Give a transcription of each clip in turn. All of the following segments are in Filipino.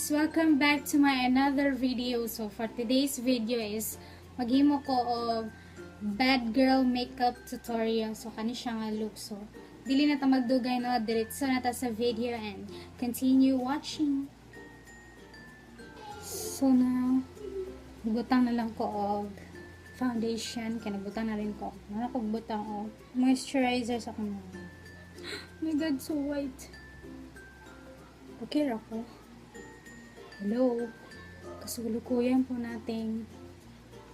guys! Welcome back to my another video. So for today's video is maghimo ko og bad girl makeup tutorial. So kani siya nga look. So dili na ta magdugay no, diretso na ta sa video and continue watching. So now butang na lang ko og foundation, kaya nagbutang na rin ko. Ano ko butang og moisturizer sa kanila. Oh my god, so white. Okay ako. Hello. Kasulukuyan po natin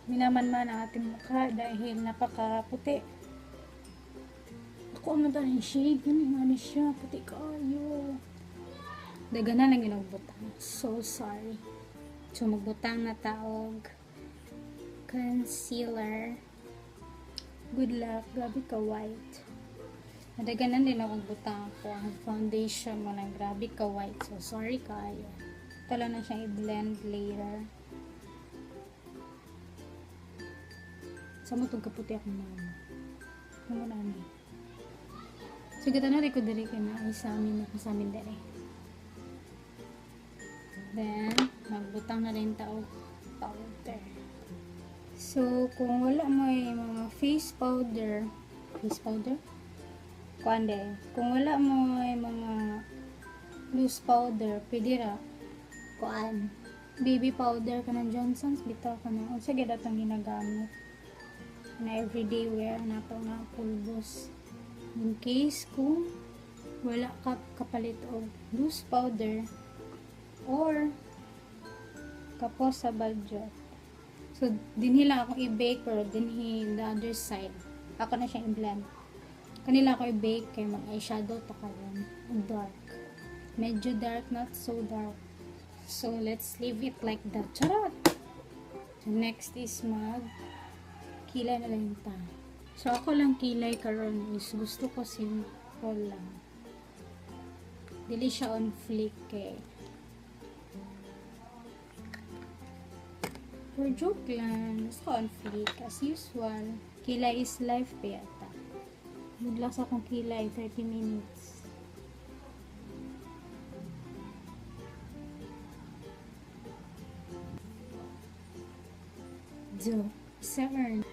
minaman-man ang ating mukha dahil napaka-puti. Ako ang rin shade. Ganun siya. Puti kayo. Dagana lang ginabutang. So sorry. So magbutang na taog concealer. Good luck. Grabe ka white. Nadaganan din akong butang ako. Ang foundation mo na grabe ka white. So sorry kayo. Ito lang na siyang i-blend later. Sa mo itong kaputi akong mama. Ano na ni? So gata na rin ko dali ka na. Ay sa amin dali. Then, magbutang na rin taog powder. So, kung wala mo yung mga face powder, kuande. Kung wala mo yung mga loose powder, pwede ra kuan baby powder ka ng Johnson's, bitaw ka na. O sige, datang ginagamit na everyday wear na ito nga pulbos. In case kung wala ka kapalit o loose powder or kapos sa budget. So, dinhi lang ako i-bake pero dinhi the other side. Ako na siya i-blend. Kanila ako i-bake kaya mag-eyeshadow to karon. Dark. Medyo dark, not so dark. So, let's leave it like that. Charot! So, next is kilay na lang ta. So, ako lang kilay karon is gusto ko simple lang. Dili siya on flick eh. For joke lang. Gusto ko on flick. As usual. Kilay is life pa yata. Mudlas akong kilay. 30 minutes. So, 7.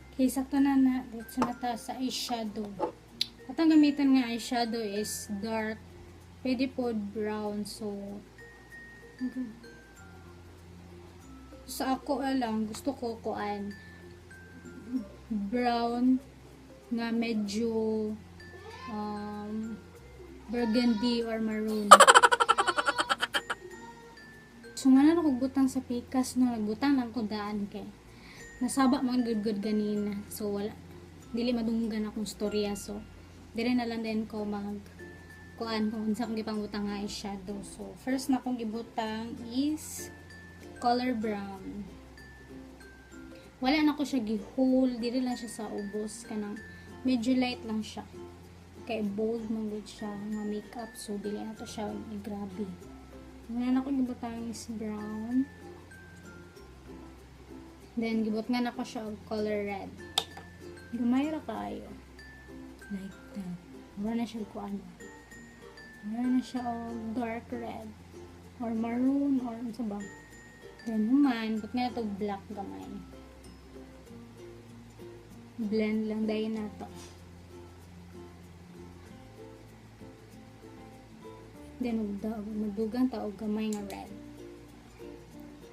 Okay, sakto na na. Dito na ta sa eyeshadow. At ang gamitan nga eyeshadow is dark. Pwede po brown. So, okay. Sa ako lang, gusto ko kuan brown nga medyo burgundy or maroon. So, nga na nagbutang sa pikas no, nagbutang lang ko daan kay nasaba mga good ganina. So, wala. Dili madunggan akong storya. So, dire na lang din ko kuan kung unsa kong gipangutang nga eyeshadow. So, first na kong gibutang is color brown. Wala na ko siya gi-hold. Dili lang siya sa ubos. Kanang medyo light lang siya. Kay bold man gud siya nga makeup. So, dili na to siya grabe. Wala na ko gibutang is brown. Then, gibot nga na ko siya og color red. Gamay ra kayo. Like that. Wala na siya kuan. Wala na siya og dark red. Or maroon. Or ano ba? Then, human. But nga ito black gamay. Blend lang dahil na to. Then, magdugang ta og gamay nga red.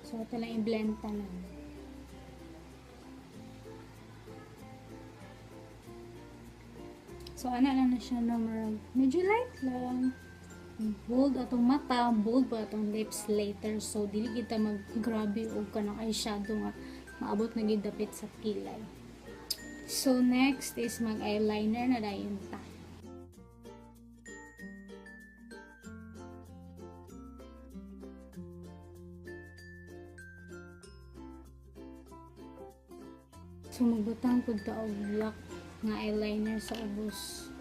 So, ito lang i-blend ta na. So, ana lang na siya na medyo light lang. Bold atong mata, bold pa atong lips later. So, dili kita mag-grabe o ka ng eyeshadow nga maabot na gidapit sa kilay. So, next is mag-eyeliner na dayon ta. So, magbutang po ta og black nga eyeliner sa ubos.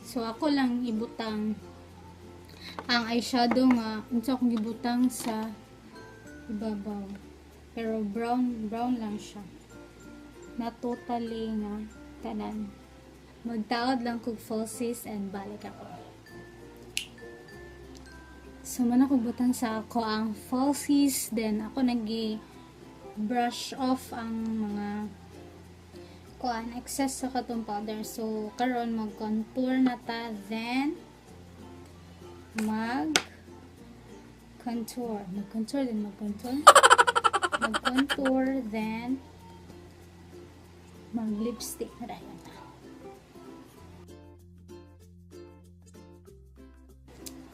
So ako lang ibutang ang eyeshadow nga unsa akong gibutang sa ibabaw. Pero brown lang siya. Na totally nga tanan. Magtaod lang kog falsies and balik ako. So man ako butang sa ako ang falsies, then ako brush off ang mga excess sa katong powder. So karon mag-contour na ta, then mag-contour, then mag-lipstick na rin.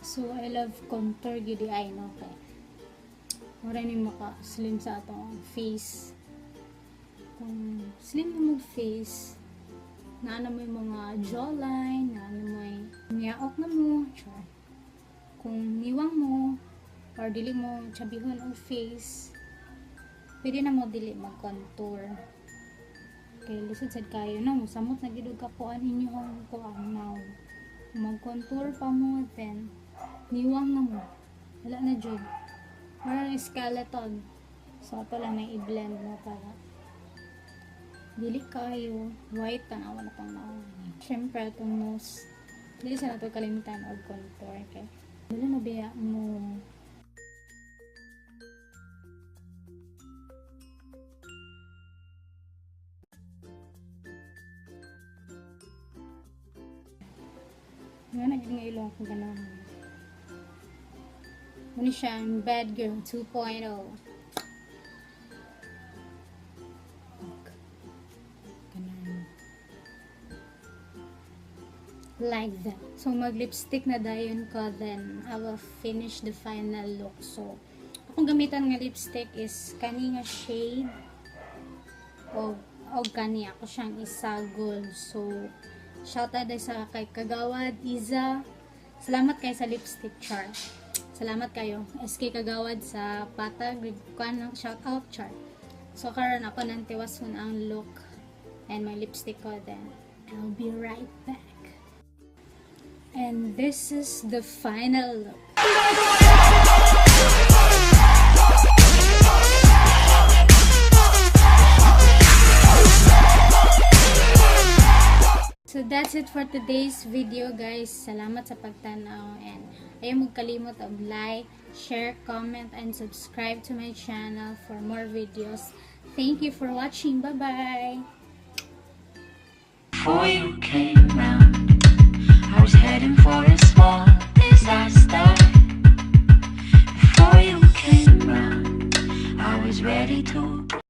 So I love contour gidi ay no kay wala ni maka-slim sa atong face. Kung slim mo face, na mo yung mga jawline, na mo yung niyaok na mo, char. Kung niwang mo, or dili mo chabihon ang face, pwede na mo dili mag-contour. Kaya lisod sad kayo na mo, samot na gidug kakuan ninyo ang kuan now. Mag-contour pa mo, then niwang na mo. Wala na jud. Parang skeleton. So, ito lang na i-blend mo para dili kayo white, tanawa na pang naon. Siyempre, itong nose. Dili sa nato kalimitan o contour. Okay? Wala na biya mo. Nga na nga ilong kung gano'n. Muna siya ang Bad Girl 2.0. Like that. So, mag-lipstick na dayon ko, then I will finish the final look. So, akong gamitan nga lipstick is kani nga shade o kani ako siyang isagol. So, shout out sa kay Kagawad Iza. Salamat kayo sa lipstick, char. Salamat kayo. SK Kagawad sa patag. Kuan ng shout out, char. So, karon ako nang tiwason ang look and my lipstick ko, then I'll be right back. And this is the final look. So that's it for today's video, guys. Salamat sa pagtanaw, and ayaw mo kalimot og like, share, comment, and subscribe to my channel for more videos. Thank you for watching. Bye-bye. Before you came round, I was heading